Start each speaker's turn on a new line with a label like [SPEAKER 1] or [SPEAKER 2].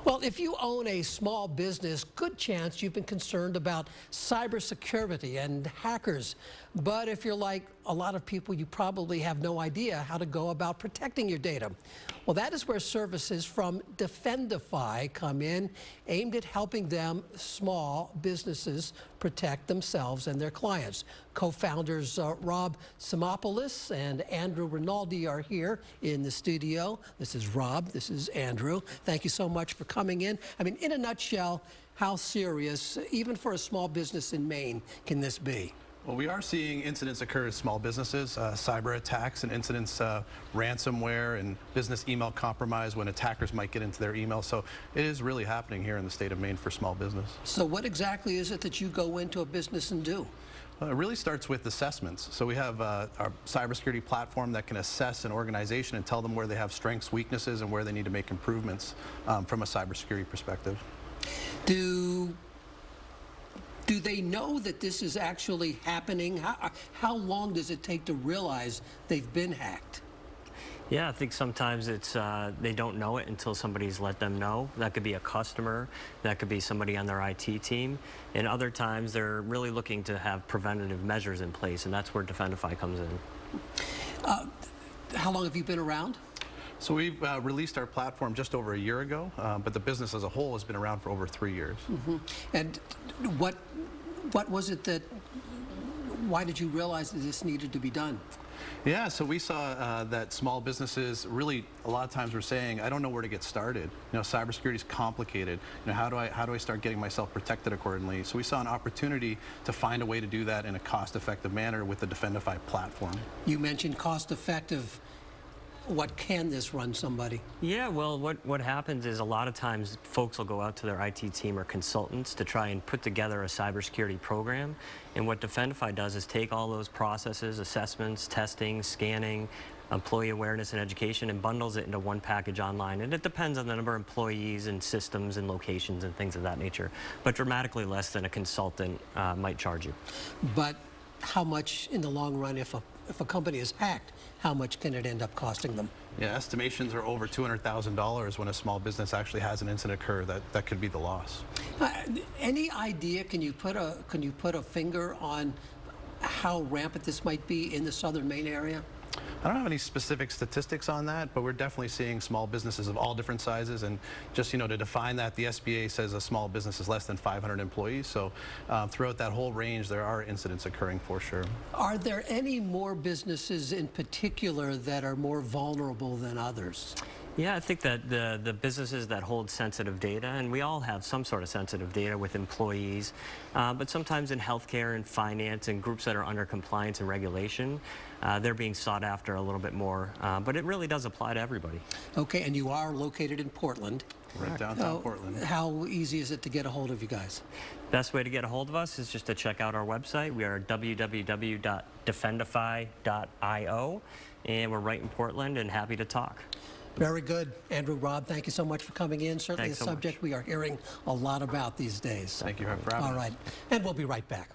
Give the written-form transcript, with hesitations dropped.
[SPEAKER 1] Well, if you own a small business, good chance you've been concerned about cybersecurity and hackers. But if you're like a lot of people, you probably have no idea how to go about protecting your data. Well, that is where services from Defendify come in, aimed at helping them, small businesses, protect themselves and their clients. Co-founders Rob Simopoulos and Andrew Rinaldi are here in the studio. This is Rob, this is Andrew. Thank you so much for coming in. I mean, in a nutshell, how serious, even for a small business in Maine, can this be?
[SPEAKER 2] Well, we are seeing incidents occur in small businesses, cyber attacks and incidents, ransomware and business email compromise when attackers might get into their email. So it is really happening here in the state of Maine for small business.
[SPEAKER 1] So what exactly is it that you go into a business and do?
[SPEAKER 2] It really starts with assessments. So we have our cybersecurity platform that can assess an organization and tell them where they have strengths, weaknesses, and where they need to make improvements from a cybersecurity perspective.
[SPEAKER 1] Do they know that this is actually happening? How long does it take to realize they've been hacked?
[SPEAKER 3] Yeah, I think sometimes it's they don't know it until somebody's let them know. That could be a customer, that could be somebody on their IT team, and other times they're really looking to have preventative measures in place, and that's where Defendify comes in.
[SPEAKER 1] How long have you been around?
[SPEAKER 2] So we've released our platform just over a year ago, but the business as a whole has been around for over 3 years.
[SPEAKER 1] Mm-hmm. And what was it that, why did you realize that this needed to be done?
[SPEAKER 2] Yeah, so we saw that small businesses really a lot of times were saying, I don't know where to get started. You know, cybersecurity is complicated. You know, how do I start getting myself protected accordingly? So we saw an opportunity to find a way to do that in a cost-effective manner with the Defendify platform.
[SPEAKER 1] You mentioned cost-effective. What can this run somebody?
[SPEAKER 3] Yeah, well, what happens is a lot of times folks will go out to their IT team or consultants to try and put together a cybersecurity program. And what Defendify does is take all those processes, assessments, testing, scanning, employee awareness and education, and bundles it into one package online. And it depends on the number of employees and systems and locations and things of that nature, but dramatically less than a consultant might charge you.
[SPEAKER 1] But how much in the long run, if a company is hacked, how much can it end up costing them?
[SPEAKER 2] Yeah, estimations are over $200,000 when a small business actually has an incident occur. That could be the loss.
[SPEAKER 1] Any idea? Can you put a finger on how rampant this might be in the southern Maine area?
[SPEAKER 2] I don't have any specific statistics on that, but we're definitely seeing small businesses of all different sizes. And just, you know, to define that, the SBA says a small business is less than 500 employees. So throughout that whole range, there are incidents occurring for sure.
[SPEAKER 1] Are there any more businesses in particular that are more vulnerable than others?
[SPEAKER 3] Yeah, I think that the businesses that hold sensitive data, and we all have some sort of sensitive data with employees, but sometimes in healthcare and finance and groups that are under compliance and regulation, they're being sought after a little bit more, but it really does apply to everybody.
[SPEAKER 1] Okay, and you are located in Portland.
[SPEAKER 2] Right downtown Portland.
[SPEAKER 1] How easy is it to get a hold of you guys?
[SPEAKER 3] Best way to get a hold of us is just to check out our website. We are www.defendify.io, and we're right in Portland and happy to talk.
[SPEAKER 1] Very good. Andrew, Rob, thank you so much for coming in. Certainly a subject we are hearing a lot about these days.
[SPEAKER 2] Thank you for having me.
[SPEAKER 1] All right. And we'll be right back.